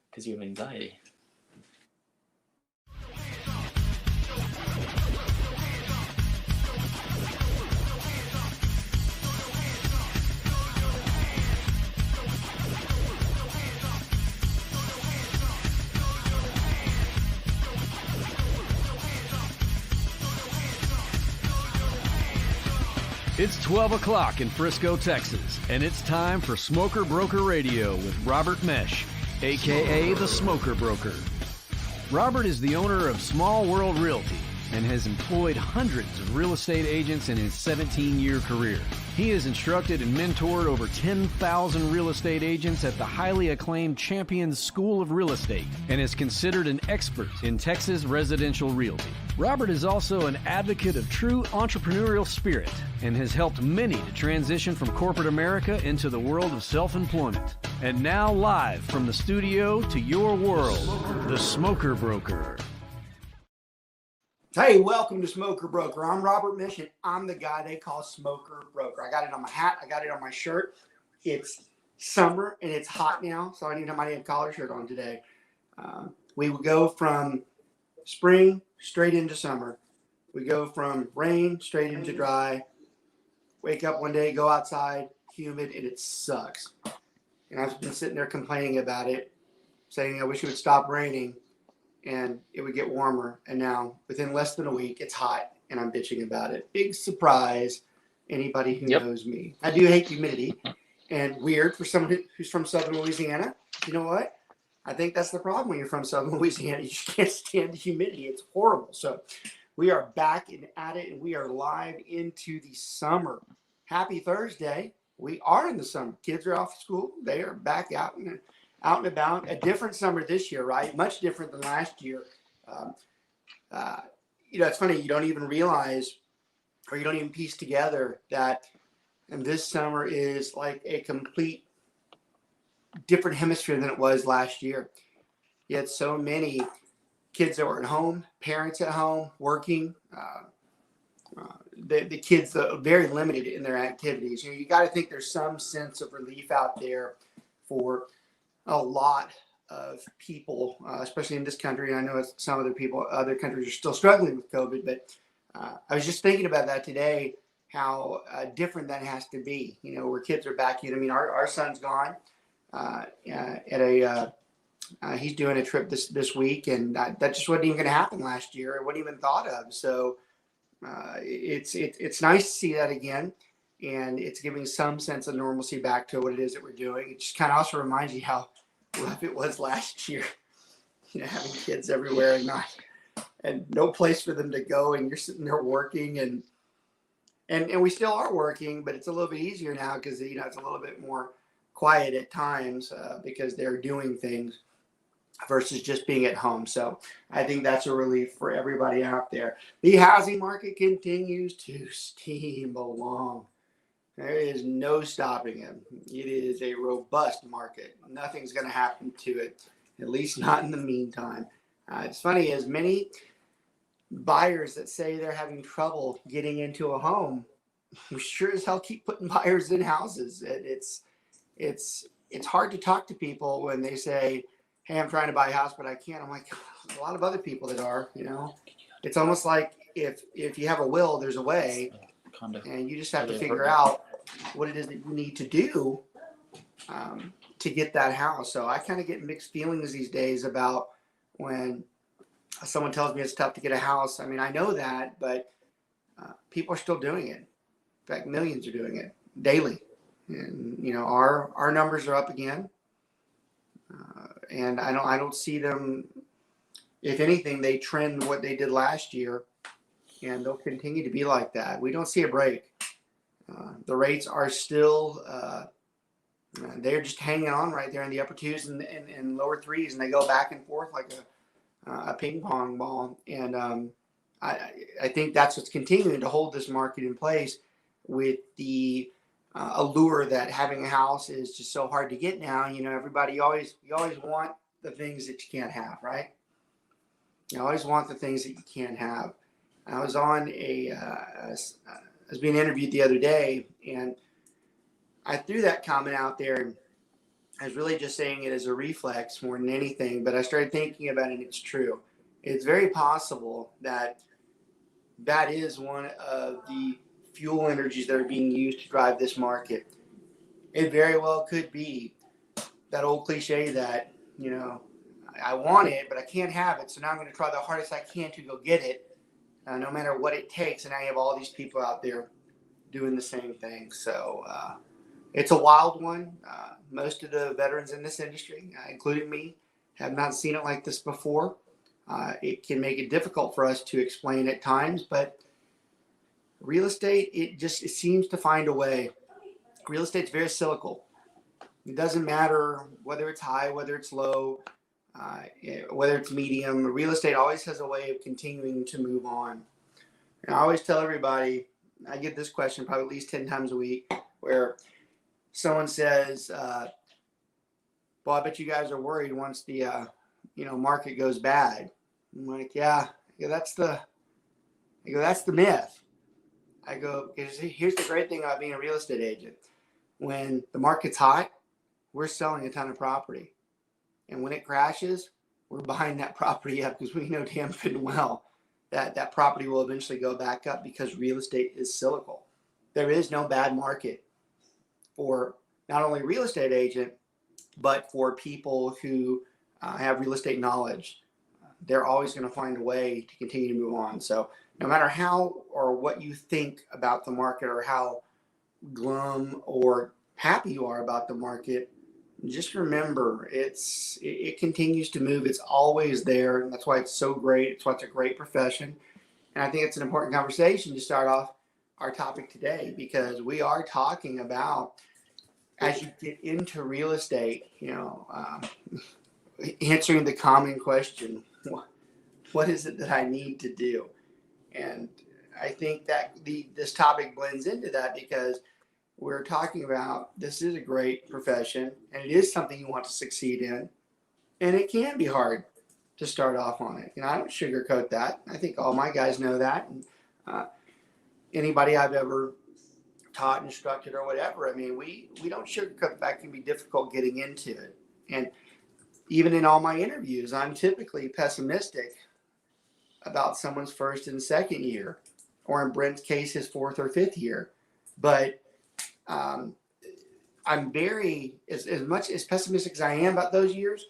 because you have anxiety. It's 12 o'clock in Frisco, Texas, and it's time for Smoker Broker Radio with Robert Mesh, a.k.a. the Smoker Broker. Robert is the owner of Small World Realty and has employed hundreds of real estate agents in his 17-year career. He has instructed and mentored over 10,000 real estate agents at the highly acclaimed Champions School of Real Estate and is considered an expert in Texas residential realty. Robert is also an advocate of true entrepreneurial spirit and has helped many to transition from corporate America into the world of self-employment. And now live from the studio to your world, the Smoker Broker. Hey, welcome to Smoker Broker. I'm Robert Mesh, and I'm the guy they call Smoker Broker. I got it on my hat. I got it on my shirt. It's summer, and it's hot now, so I need a collar shirt on today. We would go from spring straight into summer. We go from rain straight into dry. Wake up one day, go outside, humid, and it sucks. And I've been sitting there complaining about it, saying I wish it would stop raining and it would get warmer. And now, within less than a week, it's hot, and I'm bitching about it. Big surprise, anybody who knows me. I do hate humidity, and weird for someone who's from Southern Louisiana. You know what? I think that's the problem when you're from Southern Louisiana. You just can't stand the humidity. It's horrible. So we are back and at it, and we are live into the summer. Happy Thursday. We are in the summer. Kids are off school. They are back out and about. A different summer this year, right? Much different than last year. It's funny. You don't even realize, or you don't even piece together that and this summer is like a complete different hemisphere than it was last year. You had so many kids that were at home, parents at home, working. The kids are very limited in their activities. You got to think there's some sense of relief out there for a lot of people, especially in this country. I know some other countries are still struggling with COVID, but I was just thinking about that today, how different that has to be, where kids are back in. I mean, our son's gone he's doing a trip this week, and that just wasn't even going to happen last year. It wasn't even thought of. So it's nice to see that again, and it's giving some sense of normalcy back to what it is that we're doing. It just kind of also reminds you how rough it was last year, having kids everywhere and no place for them to go, and you're sitting there working, and we still are working, but it's a little bit easier now because it's a little bit more quiet at times because they're doing things versus just being at home. So I think that's a relief for everybody out there. The housing market continues to steam along. There is no stopping it. It is a robust market. Nothing's going to happen to it, at least not in the meantime. It's funny, as many buyers that say they're having trouble getting into a home, we sure as hell keep putting buyers in houses. It's hard to talk to people when they say, hey, I'm trying to buy a house, but I can't. I'm like, a lot of other people that are, It's almost like if you have a will, there's a way, and you just have to figure out what it is that you need to do to get that house. So I kind of get mixed feelings these days about when someone tells me it's tough to get a house. I mean, I know that, but people are still doing it. In fact, millions are doing it daily. And, our numbers are up again. And I don't see them, if anything, they trend what they did last year, and they'll continue to be like that. We don't see a break. The rates are still, they're just hanging on right there in the upper twos and lower threes, and they go back and forth like a ping pong ball. And I think that's what's continuing to hold this market in place, with the allure that having a house is just so hard to get now. Everybody, you always want the things that you can't have, right? You always want the things that you can't have. I was on I was being interviewed the other day, and I threw that comment out there, and I was really just saying it as a reflex more than anything, but I started thinking about it and it's true. It's very possible that that is one of the fuel energies that are being used to drive this market. It very well could be that old cliche that, I want it, but I can't have it. So now I'm going to try the hardest I can to go get it, no matter what it takes. And I have all these people out there doing the same thing. So it's a wild one. Most of the veterans in this industry, including me, have not seen it like this before. It can make it difficult for us to explain at times, but real estate, it seems to find a way. Real estate's very cyclical. It doesn't matter whether it's high, whether it's low, whether it's medium. Real estate always has a way of continuing to move on. And I always tell everybody, I get this question probably at least 10 times a week, where someone says, well, I bet you guys are worried once the market goes bad. I'm like, yeah, that's the myth. I go, here's the great thing about being a real estate agent. When the market's hot, we're selling a ton of property. And when it crashes, we're buying that property up because we know damn good and well that that property will eventually go back up because real estate is cyclical. There is no bad market for not only real estate agent, but for people who have real estate knowledge. They're always going to find a way to continue to move on. So no matter how or what you think about the market or how glum or happy you are about the market, just remember it continues to move. It's always there. And that's why it's so great. It's why it's a great profession. And I think it's an important conversation to start off our topic today, because we are talking about, as you get into real estate, answering the common question, what is it that I need to do? And I think that this topic blends into that, because we're talking about this is a great profession and it is something you want to succeed in. And it can be hard to start off on it. I don't sugarcoat that. I think all my guys know that. And anybody I've ever taught, instructed, or whatever, we don't sugarcoat the fact it can be difficult getting into it. And even in all my interviews, I'm typically pessimistic about someone's first and second year, or in Brent's case, his fourth or fifth year. But I'm very, as much as pessimistic as I am about those years,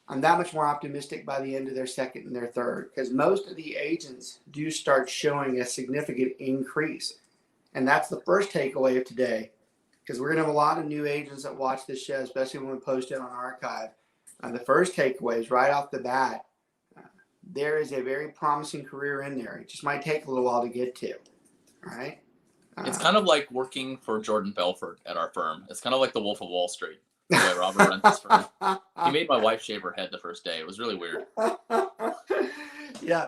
I'm that much more optimistic by the end of their second and their third, because most of the agents do start showing a significant increase. And that's the first takeaway of today, because we're going to have a lot of new agents that watch this show, especially when we post it on archive. The first takeaway is right off the bat, there is a very promising career in there. It just might take a little while to get to. All right. It's kind of like working for Jordan Belfort at our firm. It's kind of like the Wolf of Wall Street, the way Robert runs his firm. He made my wife shave her head the first day. It was really weird. Yeah,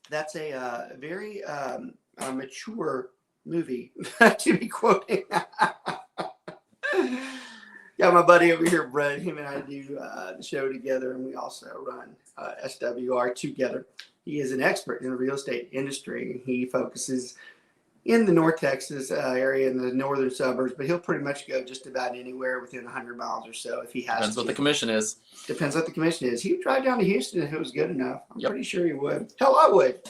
that's a very mature movie to be quoting. Yeah, my buddy over here, Brett, him and I do the show together, and we also run SWR together. He is an expert in the real estate industry. He focuses in the North Texas area, in the northern suburbs, but he'll pretty much go just about anywhere within 100 miles or so if he has Depends what the commission is. Depends what the commission is. He would drive down to Houston if it was good enough. I'm pretty sure he would. Hell, I would.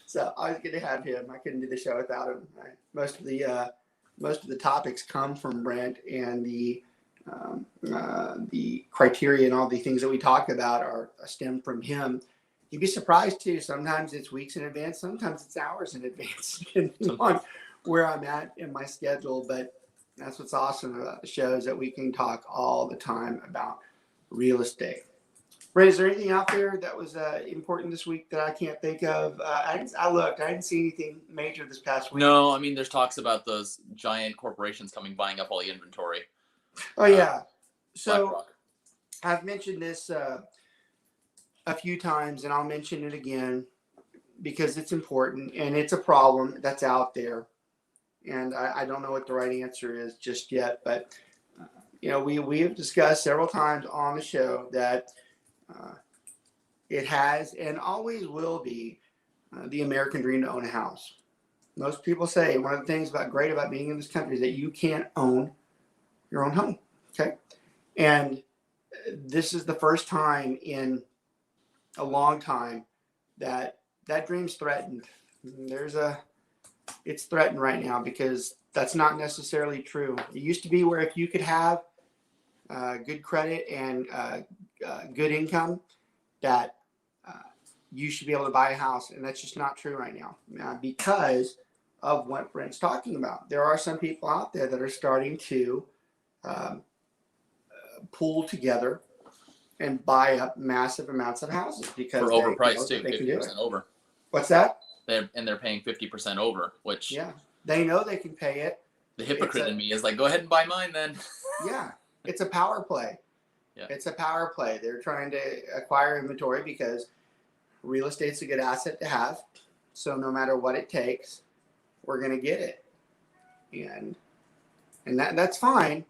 So I was good to have him. I couldn't do the show without him. Most of the topics come from Brent, and the criteria and all the things that we talk about are stem from him. You'd be surprised too. Sometimes it's weeks in advance. Sometimes it's hours in advance, depending on where I'm at in my schedule. But that's what's awesome about the show, is that we can talk all the time about real estate. Ray, is there anything out there that was important this week that I can't think of? I didn't see anything major this past week. No, there's talks about those giant corporations buying up all the inventory. Oh yeah. So BlackRock. I've mentioned this a few times, and I'll mention it again because it's important and it's a problem that's out there. And I don't know what the right answer is just yet, but we have discussed several times on the show that it has and always will be the American dream to own a house. Most people say one of the things great about being in this country is that you can't own your own home. Okay. And this is the first time in a long time that dream's threatened. It's threatened right now because that's not necessarily true. It used to be where if you could have good credit and good income, that you should be able to buy a house, and that's just not true right now because of what Brent's talking about. There are some people out there that are starting to pull together and buy up massive amounts of houses because for overpriced too, they can do it. 50% over. What's that? They're paying 50% over, which they know they can pay it. The hypocrite in me is like, go ahead and buy mine then. Yeah, it's a power play. Yeah. It's a power play. They're trying to acquire inventory because real estate's a good asset to have. So no matter what it takes, we're going to get it. And that's fine.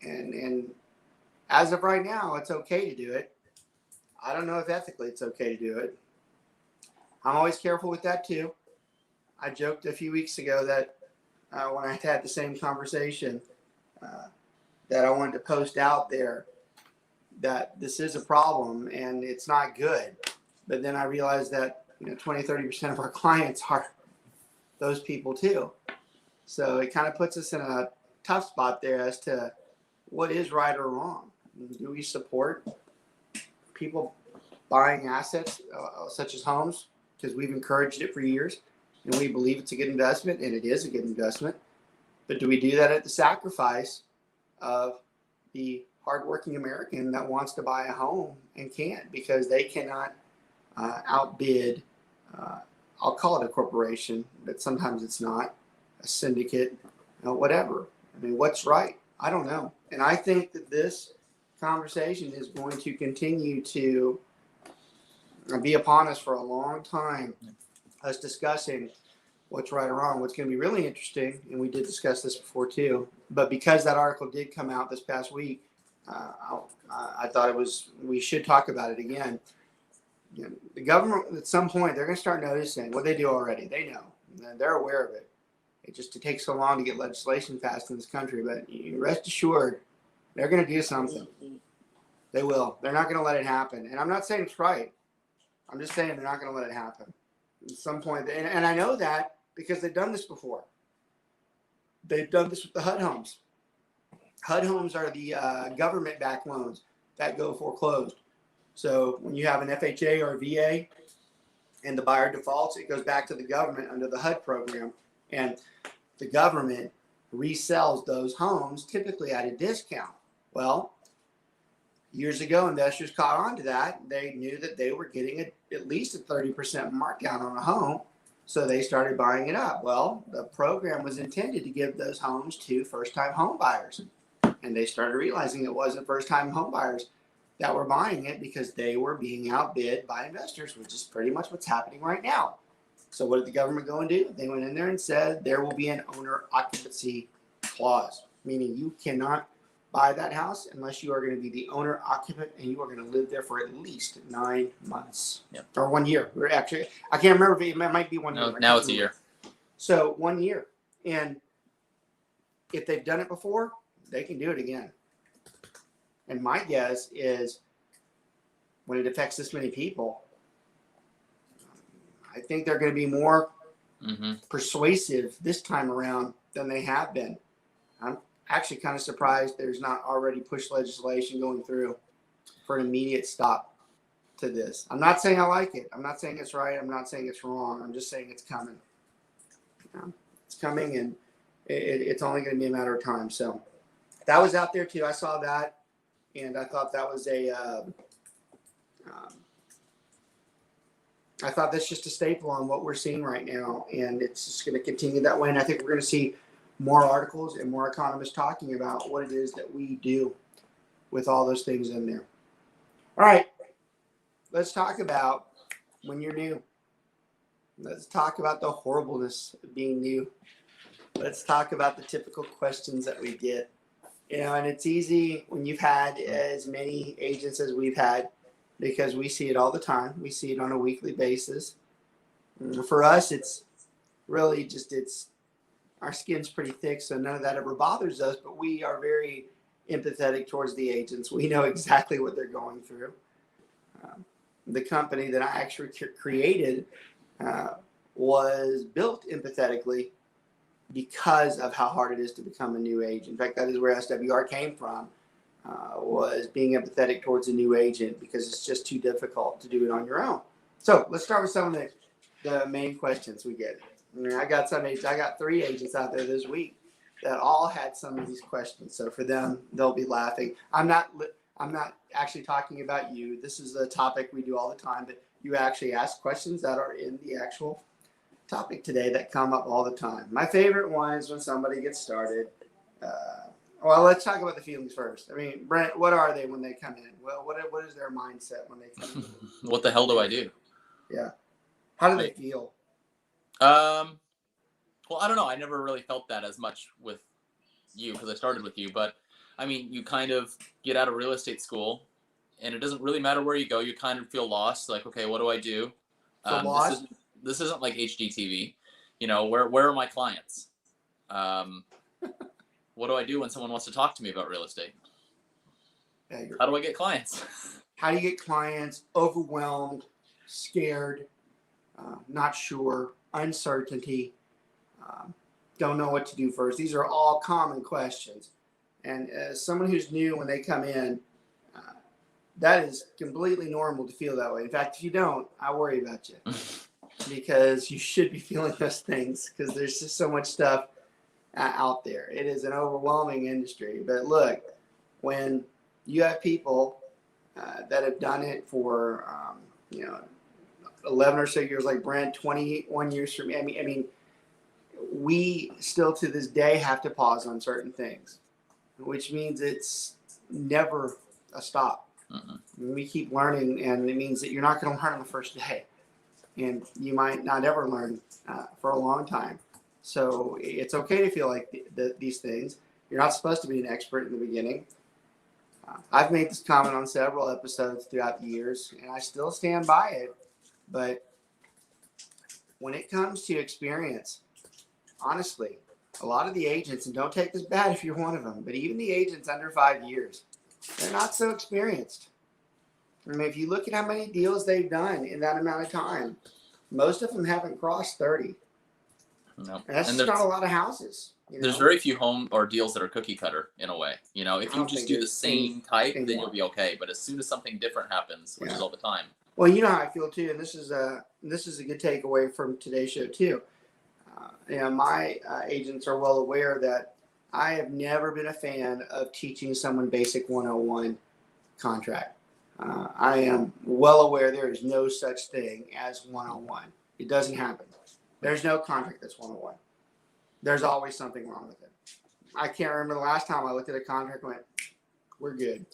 And as of right now, it's okay to do it. I don't know if ethically it's okay to do it. I'm always careful with that too. I joked a few weeks ago that when I had the same conversation, that I wanted to post out there that this is a problem and it's not good. But then I realized that 20-30% of our clients are those people too. So it kind of puts us in a tough spot there as to what is right or wrong. Do we support people buying assets such as homes? Because we've encouraged it for years and we believe it's a good investment, and it is a good investment. But do we do that at the sacrifice of the hardworking American that wants to buy a home and can't because they cannot outbid, I'll call it a corporation, but sometimes it's not, a syndicate, whatever. I mean, what's right? I don't know. And I think that this conversation is going to continue to be upon us for a long time, us discussing what's right or wrong. What's going to be really interesting, and we did discuss this before too, but because that article did come out this past week, I thought we should talk about it again. The government, at some point, they're going to start noticing what they do already. They know. They're aware of it. It takes so long to get legislation passed in this country, but rest assured, they're going to do something. They will. They're not going to let it happen. And I'm not saying it's right. I'm just saying they're not going to let it happen. At some point, and I know that because they've done this before. They've done this with the HUD homes. HUD homes are the government-backed loans that go foreclosed. So when you have an FHA or a VA and the buyer defaults, it goes back to the government under the HUD program. And the government resells those homes typically at a discount. Well, years ago, investors caught on to that. They knew that they were getting at least a 30% markdown on a home. So they started buying it up. Well, the program was intended to give those homes to first-time home buyers. And they started realizing it wasn't first-time home buyers that were buying it because they were being outbid by investors, which is pretty much what's happening right now. So what did the government go and do? They went in there and said there will be an owner occupancy clause, meaning you cannot buy that house unless you are going to be the owner occupant and you are going to live there for at least 9 months. Yep. Or 1 year. Actually, I can't remember if it might be 1 year. No, now it's a year. So 1 year. And if they've done it before, they can do it again. And my guess is when it affects this many people, I think they're going to be more persuasive this time around than they have been. I'm actually kind of surprised there's not already push legislation going through for an immediate stop to this. I'm not saying I like it. I'm not saying it's right. I'm not saying it's wrong. I'm just saying it's coming. It's coming, and it's only going to be a matter of time. So that was out there too. I saw that. And I thought that was I thought that's just a staple on what we're seeing right now. And it's just going to continue that way. And I think we're going to see more articles and more economists talking about what it is that we do with all those things in there. All right. Let's talk about when you're new. Let's talk about the horribleness of being new. Let's talk about the typical questions that we get. And it's easy when you've had as many agents as we've had because we see it all the time. We see it on a weekly basis. For us, it's really just our skin's pretty thick, so none of that ever bothers us, but we are very empathetic towards the agents. We know exactly what they're going through. The company that I actually created was built empathetically because of how hard it is to become a new agent. In fact, that is where SWR came from, was being empathetic towards a new agent because it's just too difficult to do it on your own. So let's start with some of the main questions we get. I got 3 agents out there this week that all had some of these questions. So for them, they'll be laughing. I'm not actually talking about you. This is a topic we do all the time, but you actually ask questions that are in the actual topic today that come up all the time. My favorite one is when somebody gets started. Well, let's talk about the feelings first. I mean, Brent, what are they when they come in? Well, what is their mindset when they come in? What the hell do I do? Yeah. How do they feel? Well, I don't know. I never really felt that as much with you because I started with you. But, I mean, you kind of get out of real estate school, and it doesn't really matter where you go. You kind of feel lost. Like, okay, what do I do? Lost? This isn't like HGTV. You know, where are my clients? What do I do when someone wants to talk to me about real estate? Yeah, how do I get clients? How do you get clients? Overwhelmed, scared, not sure, uncertainty, don't know what to do first. These are all common questions. And as someone who's new, when they come in, that is completely normal to feel that way. In fact, if you don't, I worry about you because you should be feeling those things because there's just so much stuff out there. It is an overwhelming industry. But look, when you have people that have done it for, 11 or so years, like Brent, 21 years for me. I mean, we still to this day have to pause on certain things, which means it's never a stop. We keep learning, and it means that you're not going to learn on the first day, and you might not ever learn for a long time. So it's okay to feel like these things. You're not supposed to be an expert in the beginning. I've made this comment on several episodes throughout the years, and I still stand by it. But when it comes to experience, honestly, a lot of the agents, and don't take this bad if you're one of them, but even the agents under 5 years, they're not so experienced. I mean, if you look at how many deals they've done in that amount of time, most of them haven't crossed 30. No. And that's just not a lot of houses. There's very few home or deals that are cookie cutter in a way. You know, if you just do the same type, then you'll be okay. But as soon as something different happens, which is all the time. Well, you know how I feel too, and this is a good takeaway from today's show too. My agents are well aware that I have never been a fan of teaching someone basic 101 contract. I am well aware there is no such thing as 101. It doesn't happen. There's no contract that's 101. There's always something wrong with it. I can't remember the last time I looked at a contract and went, we're good,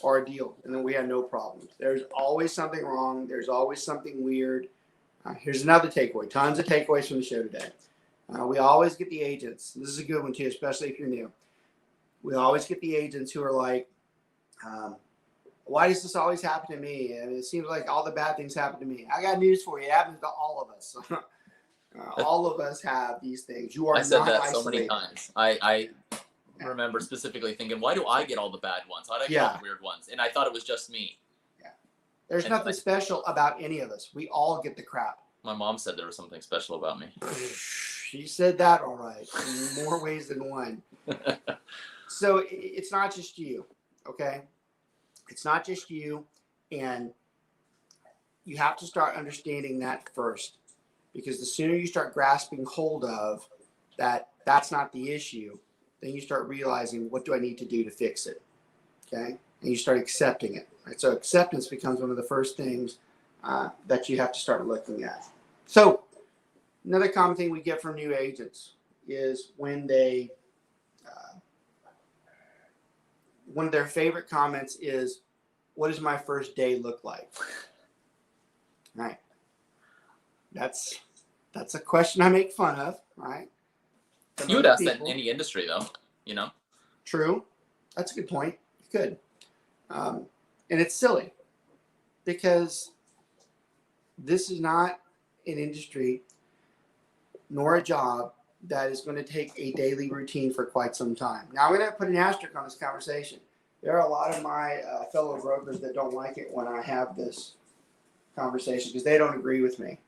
or a deal, and then we had no problems. There's always something wrong. There's always something weird. Here's another takeaway. Tons of takeaways from the show today. We always get the agents. This is a good one too, especially if you're new. We always get the agents who are like, why does this always happen to me? And it seems like all the bad things happen to me. I got news for you. It happens to all of us. All of us have these things. You are. I said not that isolated. so many times. I remember specifically thinking, why do I get all the bad ones? Why do I get all the weird ones? And I thought it was just me. Yeah. There's nothing special about any of us. We all get the crap. My mom said there was something special about me. She said that all right, in more ways than one. So it's not just you, okay? It's not just you, and you have to start understanding that first, because the sooner you start grasping hold of that that's not the issue, then you start realizing, what do I need to do to fix it, okay? And you start accepting it, right? So acceptance becomes one of the first things that you have to start looking at. So another common thing we get from new agents is when they, one of their favorite comments is, what does my first day look like? Right. That's a question I make fun of, right? You would ask that in any industry, though, you know? True. That's a good point. You could. And it's silly because this is not an industry nor a job that is going to take a daily routine for quite some time. Now, I'm going to put an asterisk on this conversation. There are a lot of my fellow brokers that don't like it when I have this conversation because they don't agree with me.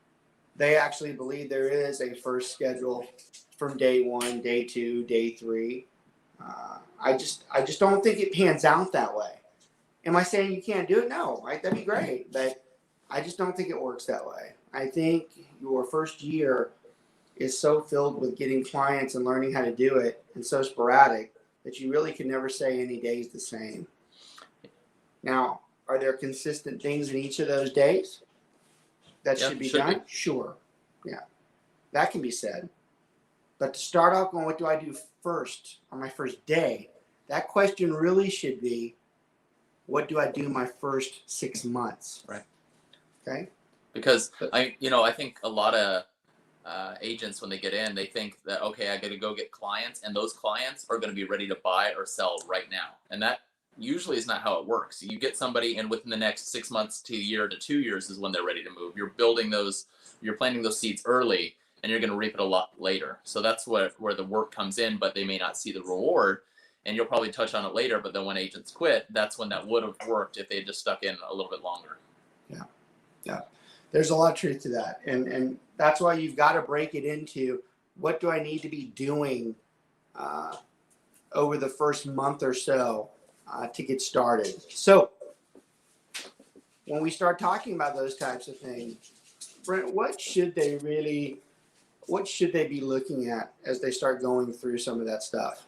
They actually believe there is a first schedule from day one, day two, day three. I just don't think it pans out that way. Am I saying you can't do it? No, right? That'd be great, but I just don't think it works that way. I think your first year is so filled with getting clients and learning how to do it and so sporadic that you really can never say any day is the same. Now, are there consistent things in each of those days that should be done? Sure. Yeah, that can be said. But to start off going, what do I do first on my first day? That question really should be, what do I do my first 6 months? Right. Okay. Because I think a lot of agents, when they get in, they think that, okay, I got to go get clients, and those clients are going to be ready to buy or sell right now. And that usually is not how it works. You get somebody, and within the next 6 months to a year to 2 years is when they're ready to move. You're planting those seeds early, and you're going to reap it a lot later. So that's where the work comes in, but they may not see the reward. And you'll probably touch on it later, but then when agents quit, that's when that would have worked if they just stuck in a little bit longer. Yeah. There's a lot of truth to that. And that's why you've got to break it into, what do I need to be doing over the first month or so to get started? So when we start talking about those types of things, Brent, what should they be looking at as they start going through some of that stuff?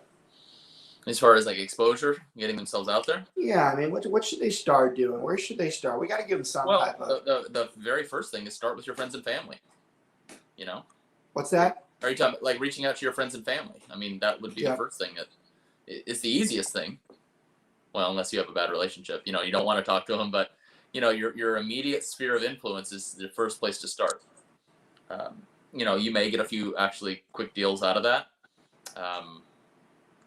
As far as like exposure, getting themselves out there? Yeah, I mean, what should they start doing? Where should they start? We got to give them some type of... the very first thing is start with your friends and family. You know? What's that? Are you talking like reaching out to your friends and family? I mean, that would be the first thing. It's the easiest thing. Well, unless you have a bad relationship. You know, you don't want to talk to them, but, you know, your immediate sphere of influence is the first place to start. You know, you may get a few actually quick deals out of that.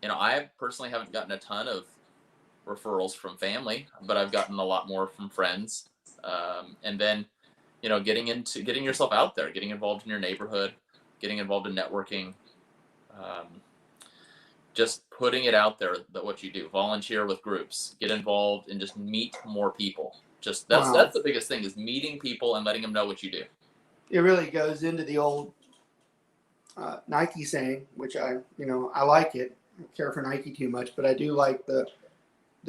You know, I personally haven't gotten a ton of referrals from family, but I've gotten a lot more from friends. And then, you know, getting yourself out there, getting involved in your neighborhood, getting involved in networking, just putting it out there that what you do, volunteer with groups, get involved, and just meet more people. Just that's the biggest thing, is meeting people and letting them know what you do. It really goes into the old Nike saying, which I like it. I don't care for Nike too much, but I do like the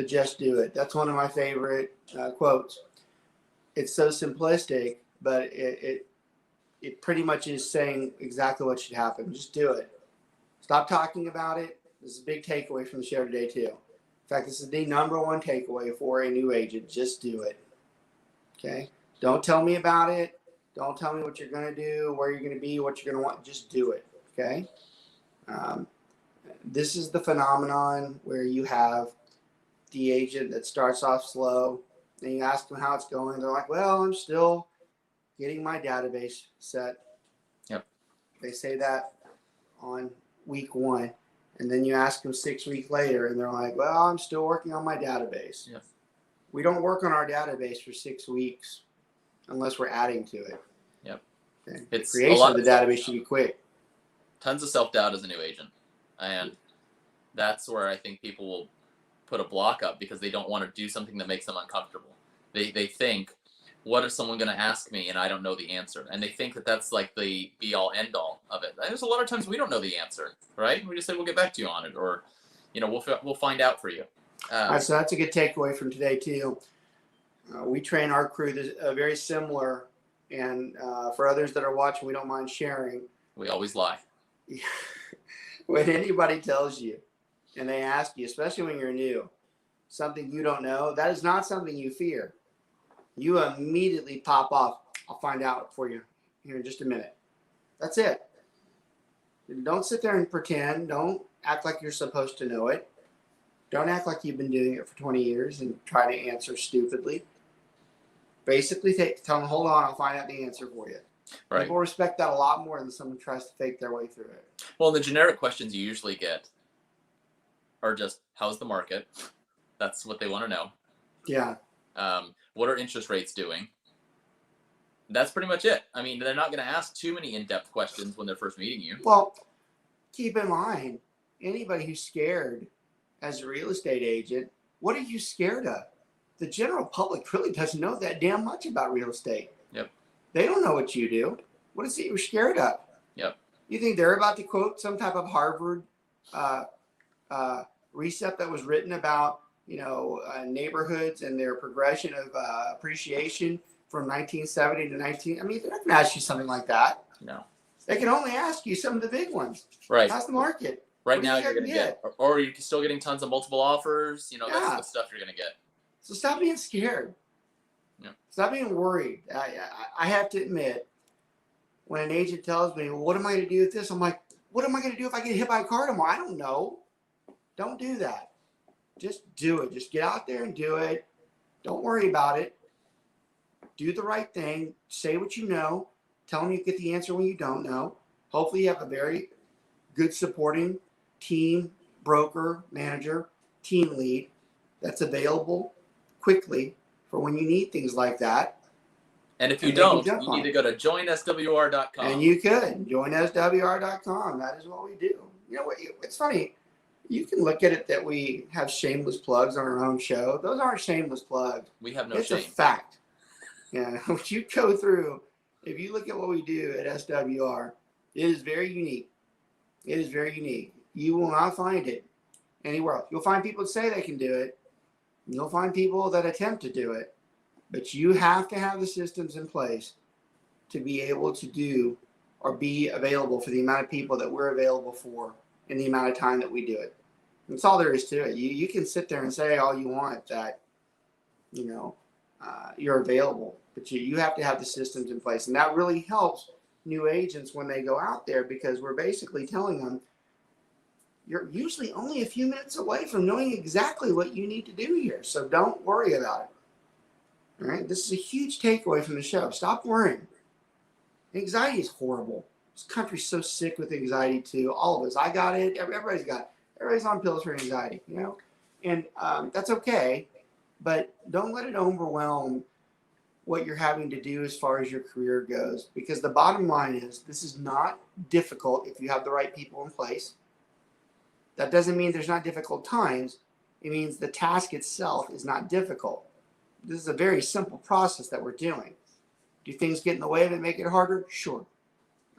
just do it. That's one of my favorite quotes. It's so simplistic, but it pretty much is saying exactly what should happen. Just do it. Stop talking about it. This is a big takeaway from the show today too. In fact, this is the number one takeaway for a new agent. Just do it. Okay? Don't tell me about it. Don't tell me what you're going to do, where you're going to be, what you're going to want. Just do it. Okay? This is the phenomenon where you have the agent that starts off slow, and you ask them how it's going. They're like, well, I'm still getting my database set. Yep. They say that on week 1. And then you ask them 6 weeks later, and they're like, well, I'm still working on my database. Yep. We don't work on our database for 6 weeks unless we're adding to it. Yep. Okay. It's the creation of the database should be quick. Tons of self-doubt as a new agent. And that's where I think people will put a block up because they don't want to do something that makes them uncomfortable. They think, what is someone going to ask me and I don't know the answer? And they think that that's like the be-all, end-all of it. There's a lot of times we don't know the answer, right? We just say, we'll get back to you on it, or, you know, we'll find out for you. All right, so that's a good takeaway from today, too. We train our crew very similar, and for others that are watching, we don't mind sharing. We always lie. When anybody tells you and they ask you, especially when you're new, something you don't know, that is not something you fear. You immediately pop off. I'll find out for you here in just a minute. That's it. Don't sit there and pretend. Don't act like you're supposed to know it. Don't act like you've been doing it for 20 years and try to answer stupidly. Basically, tell them, hold on, I'll find out the answer for you. Right. People respect that a lot more than someone tries to fake their way through it. Well, the generic questions you usually get are just, how's the market? That's what they want to know. Yeah. What are interest rates doing? That's pretty much it. I mean, they're not going to ask too many in-depth questions when they're first meeting you. Well, keep in mind, anybody who's scared as a real estate agent, what are you scared of? The general public really doesn't know that damn much about real estate. Yep. They don't know what you do. What is it you're scared of? Yep. You think they're about to quote some type of Harvard recept that was written about, neighborhoods and their progression of appreciation from 1970 to 19? I mean, they're not going to ask you something like that. No. They can only ask you some of the big ones. Right. How's the market? Right What now, are you you're going to get, or you're still getting tons of multiple offers. That's Yeah. the stuff you're going to get. So stop being scared. Yeah. Stop being worried. I have to admit, when an agent tells me, well, what am I going to do with this? I'm like, what am I going to do if I get hit by a car tomorrow? I don't know. Don't do that. Just do it. Just get out there and do it. Don't worry about it. Do the right thing. Say what you know. Tell them you get the answer when you don't know. Hopefully you have a very good supporting team, broker, manager, team lead that's available quickly for when you need things like that. And if you And they can don't, jump you on need to it. go to joinswr.com. And you could join SWR.com. That is what we do. You know what? It's funny. You can look at it that we have shameless plugs on our own show. Those aren't shameless plugs. We have no It's shame. a fact. Yeah, what you go through, if you look at what we do at SWR, it is very unique. It is very unique. You will not find it anywhere else. You'll find people that say they can do it. You'll find people that attempt to do it. But you have to have the systems in place to be able to do or be available for the amount of people that we're available for in the amount of time that we do it. That's all there is to it. You can sit there and say all you want that, you're available, but you have to have the systems in place. And that really helps new agents when they go out there, because we're basically telling them, you're usually only a few minutes away from knowing exactly what you need to do here. So don't worry about it. All right. This is a huge takeaway from the show. Stop worrying. Anxiety is horrible. This country's so sick with anxiety too. All of us. I got it. Everybody's got it. Everybody's on pills for anxiety, and that's okay. But don't let it overwhelm what you're having to do as far as your career goes. Because the bottom line is, this is not difficult if you have the right people in place. That doesn't mean there's not difficult times. It means the task itself is not difficult. This is a very simple process that we're doing. Do things get in the way of it, make it harder? Sure.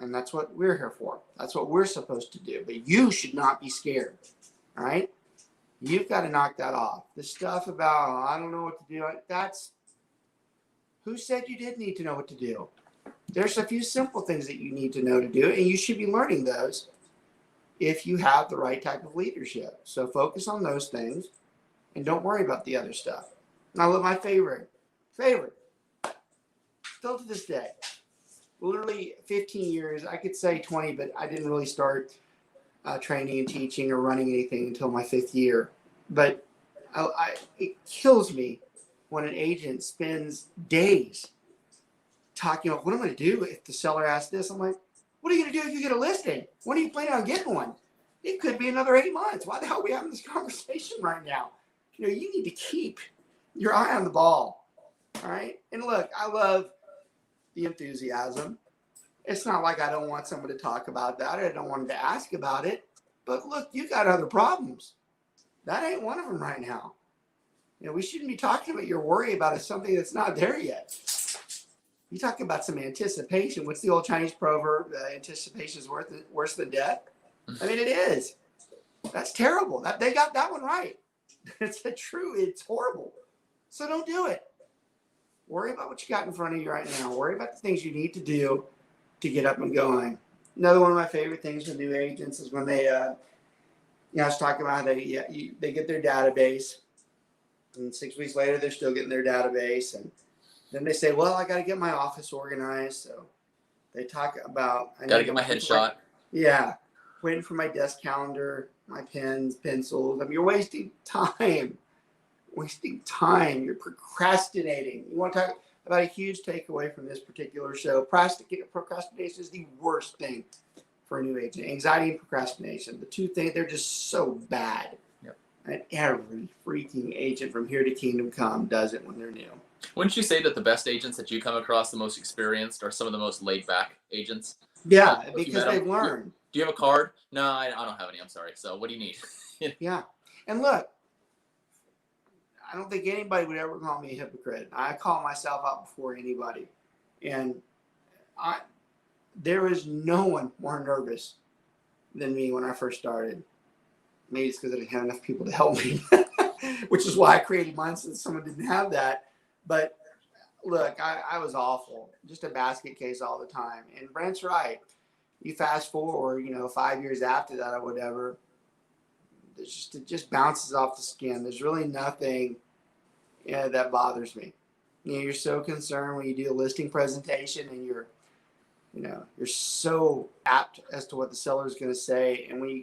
And that's what we're here for. That's what we're supposed to do. But you should not be scared. All right? You've got to knock that off. The stuff about, I don't know what to do, that's, who said you did need to know what to do? There's a few simple things that you need to know to do, and you should be learning those if you have the right type of leadership. So focus on those things and don't worry about the other stuff. Now, look, my favorite, still to this day, literally 15 years, I could say 20, but I didn't really start training and teaching or running anything until my 5th year. But it kills me when an agent spends days talking about, what am I going to do if the seller asks this? I'm like, what are you going to do if you get a listing? When are you planning on getting one? It could be another 8 months. Why the hell are we having this conversation right now? You need to keep your eye on the ball. All right? And look, I love the enthusiasm. It's not like I don't want someone to talk about that. I don't want them to ask about it. But look, you got other problems. That ain't one of them right now. We shouldn't be talking about your worry about something that's not there yet. You talk about some anticipation. What's the old Chinese proverb? Anticipation is worse than death. I mean, it is. That's terrible. They got that one right. It's horrible. So don't do it. Worry about what you got in front of you right now. Worry about the things you need to do to get up and going. Another one of my favorite things with new agents is when they, I was talking about they get their database, and 6 weeks later they're still getting their database, and then they say, well, I got to get my office organized. So they talk about, Got to get my headshot. Yeah, waiting for my desk calendar, my pens, pencils. I mean, you're wasting time. You're procrastinating. You want to talk about a huge takeaway from this particular show? Procrastination is the worst thing for a new agent. Anxiety and procrastination, the two things, they're just so bad. Yep. And every freaking agent from here to Kingdom Come does it when they're new. Wouldn't you say that the best agents that you come across, the most experienced, are some of the most laid back agents? Yeah, If you because met they've them, learned. Do you have a card? No, I don't have any. I'm sorry. So what do you need? Yeah. And look, I don't think anybody would ever call me a hypocrite. I call myself out before anybody. And there is no one more nervous than me when I first started. Maybe it's because I didn't have enough people to help me, which is why I created mine since someone didn't have that. But look, I was awful, just a basket case all the time. And Brent's right. You fast forward, 5 years after that or whatever, it just bounces off the skin. There's really nothing that bothers me. You're so concerned when you do a listing presentation and you're so apt as to what the seller is going to say. And when you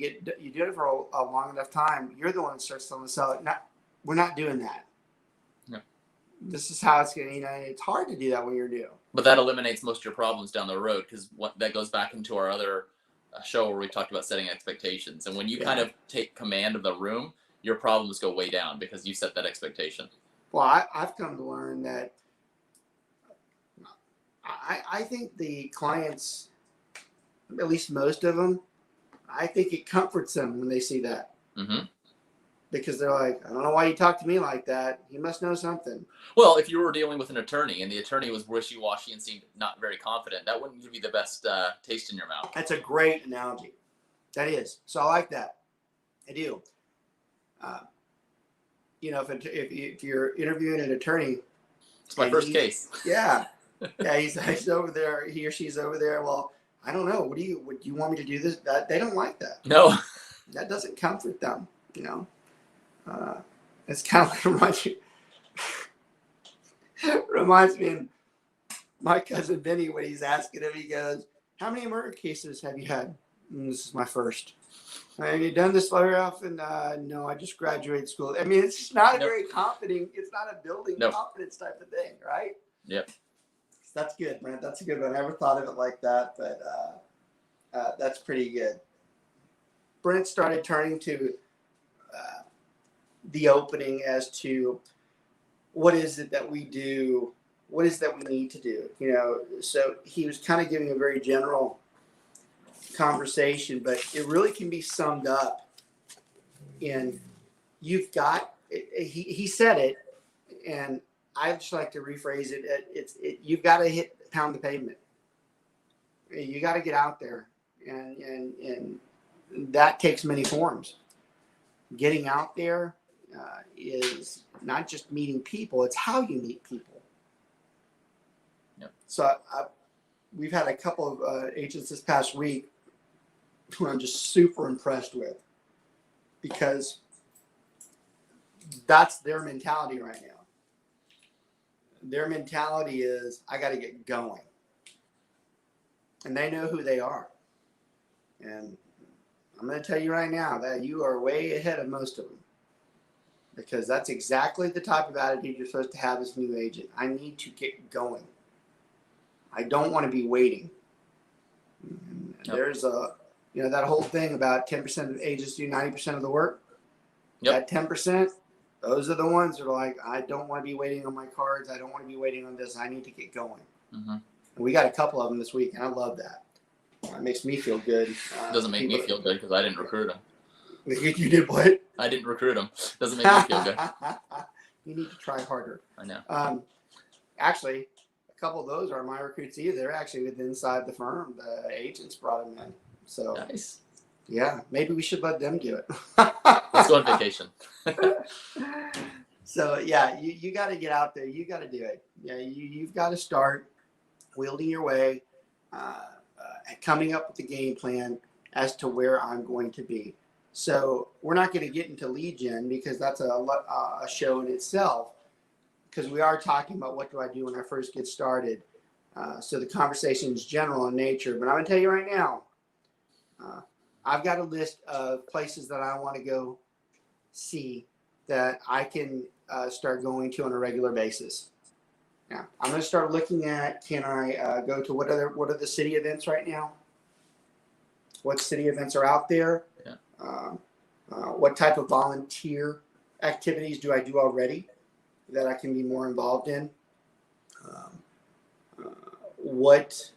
do it for a long enough time, you're the one that starts telling the seller, we're not doing that. No. This is how it's going to, it's hard to do that when you're new. But that eliminates most of your problems down the road, because that goes back into our other show where we talked about setting expectations. And when you kind of take command of the room, your problems go way down because you set that expectation. Well, I've come to learn that I think the clients, at least most of them, I think it comforts them when they see that. Mm-hmm. Because they're like, I don't know why you talk to me like that. You must know something. Well, if you were dealing with an attorney and the attorney was wishy-washy and seemed not very confident, that wouldn't give you the best taste in your mouth. That's a great analogy. That is. So I like that. I do. If you're interviewing an attorney. It's my first case. Yeah. Yeah, he's over there. He or she's over there. Well, I don't know. Would you want me to do this? They don't like that. No. That doesn't comfort them, It's kind of like reminds me of my cousin Benny when he's asking him, he goes, how many murder cases have you had? This is my first. Have you done this very often? No, I just graduated school. I mean, it's just not a very confident, it's not a building confidence type of thing, right? Yep. That's good, Brent. That's a good one. I never thought of it like that, but that's pretty good. Brent started turning to the opening as to what is it that we do, what is that we need to do, So he was kind of giving a very general conversation, but it really can be summed up in you've got. He said it, and I just like to rephrase it. You've got to pound the pavement. You got to get out there, and that takes many forms. Getting out there is not just meeting people; it's how you meet people. Yep. So we've had a couple of agents this past week who I'm just super impressed with, because that's their mentality right now. Their mentality is, I got to get going. And they know who they are. And I'm going to tell you right now that you are way ahead of most of them. Because that's exactly the type of attitude you're supposed to have as a new agent. I need to get going. I don't want to be waiting. Yep. There's that whole thing about 10% of agents do 90% of the work. Yep. That 10%, those are the ones that are like, I don't want to be waiting on my cards. I don't want to be waiting on this. I need to get going. Mm-hmm. And we got a couple of them this week, and I love that. It makes me feel good. Doesn't make me feel good because I didn't recruit them. You did what? I didn't recruit them. Doesn't make me feel good. You need to try harder. I know. Actually, a couple of those are my recruits either. They're actually within inside the firm. The agents brought them in. So Nice. Yeah, maybe we should let them do it. Let's go on vacation. So yeah, you got to get out there. You got to do it. Yeah, you've got to start wielding your way, coming up with a game plan as to where I'm going to be. So we're not going to get into lead gen because that's a show in itself, because we are talking about what do I do when I first get started. So the conversation is general in nature, but I'm going to tell you right now, I've got a list of places that I want to go see that I can start going to on a regular basis. Now, I'm going to start looking at, can I go to what are the city events right now? What city events are out there? Yeah. What type of volunteer activities do I do already that I can be more involved in? What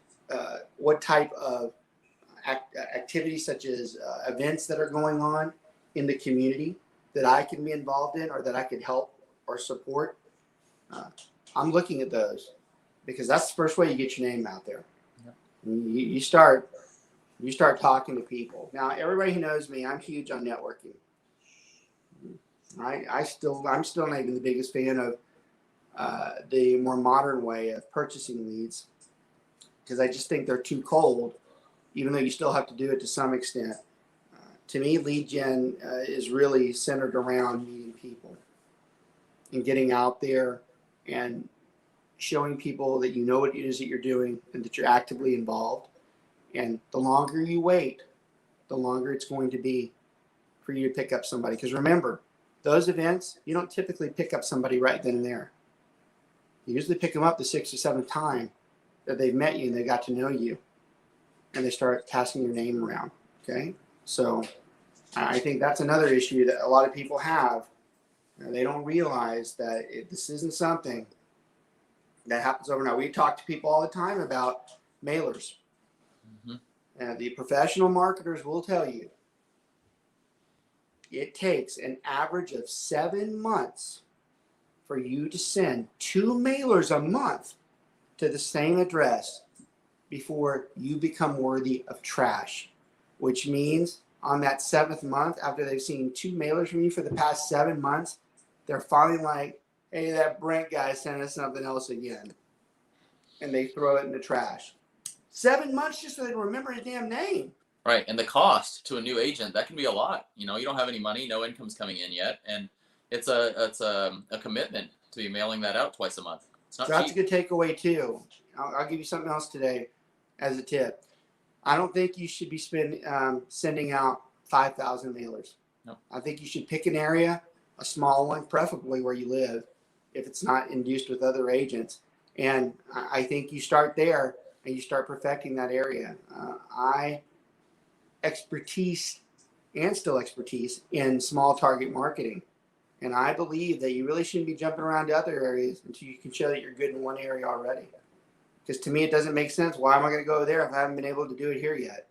type of activities such as events that are going on in the community that I can be involved in or that I could help or support, I'm looking at those because that's the first way you get your name out there. You start talking to people. Now, everybody who knows me, I'm huge on networking. I'm still not even the biggest fan of the more modern way of purchasing leads because I just think they're too cold, even though you still have to do it to some extent. To me, lead gen is really centered around meeting people and getting out there and showing people that you know what it is that you're doing and that you're actively involved. And the longer you wait, the longer it's going to be for you to pick up somebody. Because remember, those events, you don't typically pick up somebody right then and there. You usually pick them up the 6th or 7th time that they've met you and they got to know you. And they start passing your name around. Okay? So I think that's another issue that a lot of people have. They don't realize that this isn't something that happens overnight. We talk to people all the time about mailers. And the professional marketers will tell you it takes an average of 7 months for you to send 2 mailers a month to the same address before you become worthy of trash, which means on that 7th month, after they've seen 2 mailers from you for the past 7 months, they're finally like, hey, that Brent guy sent us something else again. And they throw it in the trash. 7 months just so they can remember his damn name. Right, and the cost to a new agent, that can be a lot. You know, you don't have any money, no income's coming in yet, and it's a commitment to be mailing that out twice a month. It's not So that's cheap. a good takeaway too. I'll give you something else today as a tip. I don't think you should be sending out 5,000 mailers. No. I think you should pick an area, a small one, preferably where you live, if it's not induced with other agents. And I think you start there and you start perfecting that area. Expertise in small target marketing. And I believe that you really shouldn't be jumping around to other areas until you can show that you're good in one area already. Because to me, it doesn't make sense. Why am I going to go there if I haven't been able to do it here yet?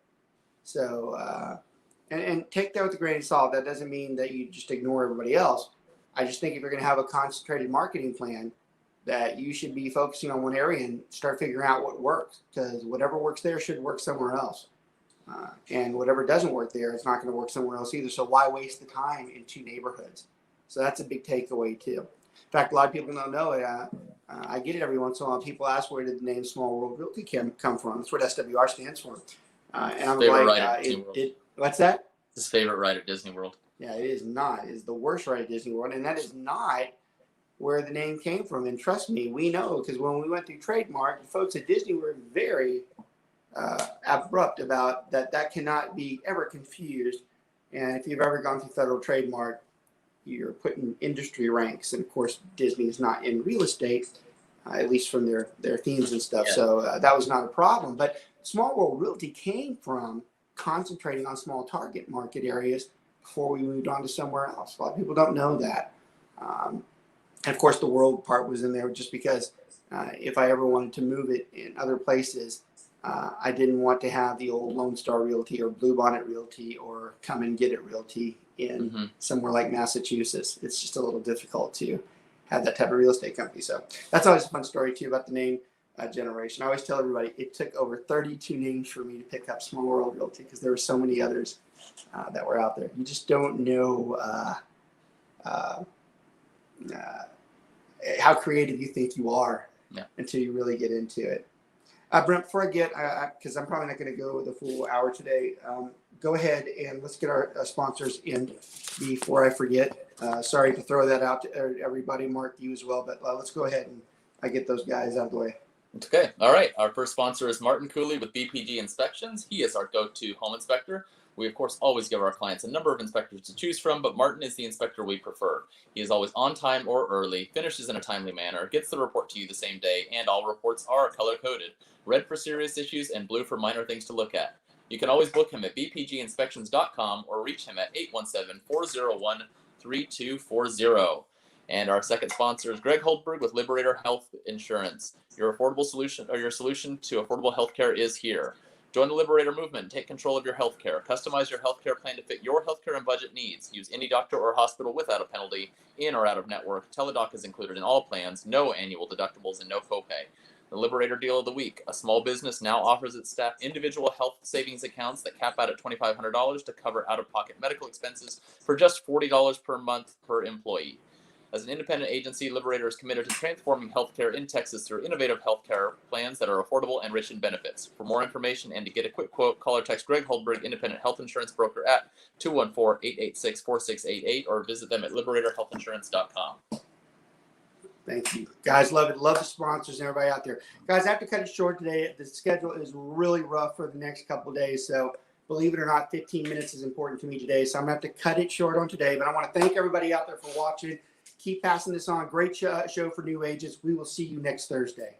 So, and take that with a grain of salt. That doesn't mean that you just ignore everybody else. I just think if you're going to have a concentrated marketing plan, that you should be focusing on one area and start figuring out what works. Because whatever works there should work somewhere else. And whatever doesn't work there, it's not going to work somewhere else either. So why waste the time in 2 neighborhoods? So that's a big takeaway too. In fact, a lot of people don't know it. I get it every once in a while. People ask where did the name Small World Realty come from. That's what SWR stands for. And I'm Favorite like, ride at Disney World. What's that? His favorite ride at Disney World. Yeah, it is not. It is the worst ride at Disney World. And that is not where the name came from. And trust me, we know because when we went through trademark, the folks at Disney were very abrupt about that cannot be ever confused. And if you've ever gone through federal trademark, you're put in industry ranks. And of course, Disney is not in real estate, at least from their themes and stuff. Yeah. So that was not a problem. But Small World Realty came from concentrating on small target market areas before we moved on to somewhere else. A lot of people don't know that. And of course, the world part was in there just because if I ever wanted to move it in other places, I didn't want to have the old Lone Star Realty or Bluebonnet Realty or Come and Get It Realty in somewhere like Massachusetts. It's just a little difficult to have that type of real estate company. So that's always a fun story too about the name generation. I always tell everybody it took over 32 names for me to pick up Small World Realty because there were so many others that were out there. You just don't know how creative you think you are until you really get into it. Brent, before I get, because I'm probably not going to go the full hour today, go ahead and let's get our sponsors in before I forget. Sorry to throw that out to everybody, Mark, you as well, but let's go ahead and get those guys out of the way. It's okay. All right. Our first sponsor is Martin Cooley with BPG Inspections. He is our go-to home inspector. We, of course, always give our clients a number of inspectors to choose from, but Martin is the inspector we prefer. He is always on time or early, finishes in a timely manner, gets the report to you the same day, and all reports are color-coded. Red for serious issues and blue for minor things to look at. You can always book him at bpginspections.com or reach him at 817-401-3240. And our second sponsor is Greg Holdberg with Liberator Health Insurance. Your affordable solution, or your solution to affordable health care is here. Join the Liberator movement and take control of your healthcare. Customize your healthcare plan to fit your healthcare and budget needs. Use any doctor or hospital without a penalty, in or out of network. Teladoc is included in all plans, no annual deductibles, and no copay. The Liberator Deal of the Week. A small business now offers its staff individual health savings accounts that cap out at $2,500 to cover out-of-pocket medical expenses for just $40 per month per employee. As an independent agency, Liberator is committed to transforming healthcare in Texas through innovative healthcare plans that are affordable and rich in benefits. For more information and to get a quick quote, call or text Greg Holdberg, independent health insurance broker, at 214-886-4688 or visit them at liberatorhealthinsurance.com. Thank you. Guys, love it. Love the sponsors and everybody out there. Guys, I have to cut it short today. The schedule is really rough for the next couple of days. So believe it or not, 15 minutes is important to me today. So I'm going to have to cut it short on today. But I want to thank everybody out there for watching. Keep passing this on. Great show for new agents. We will see you next Thursday.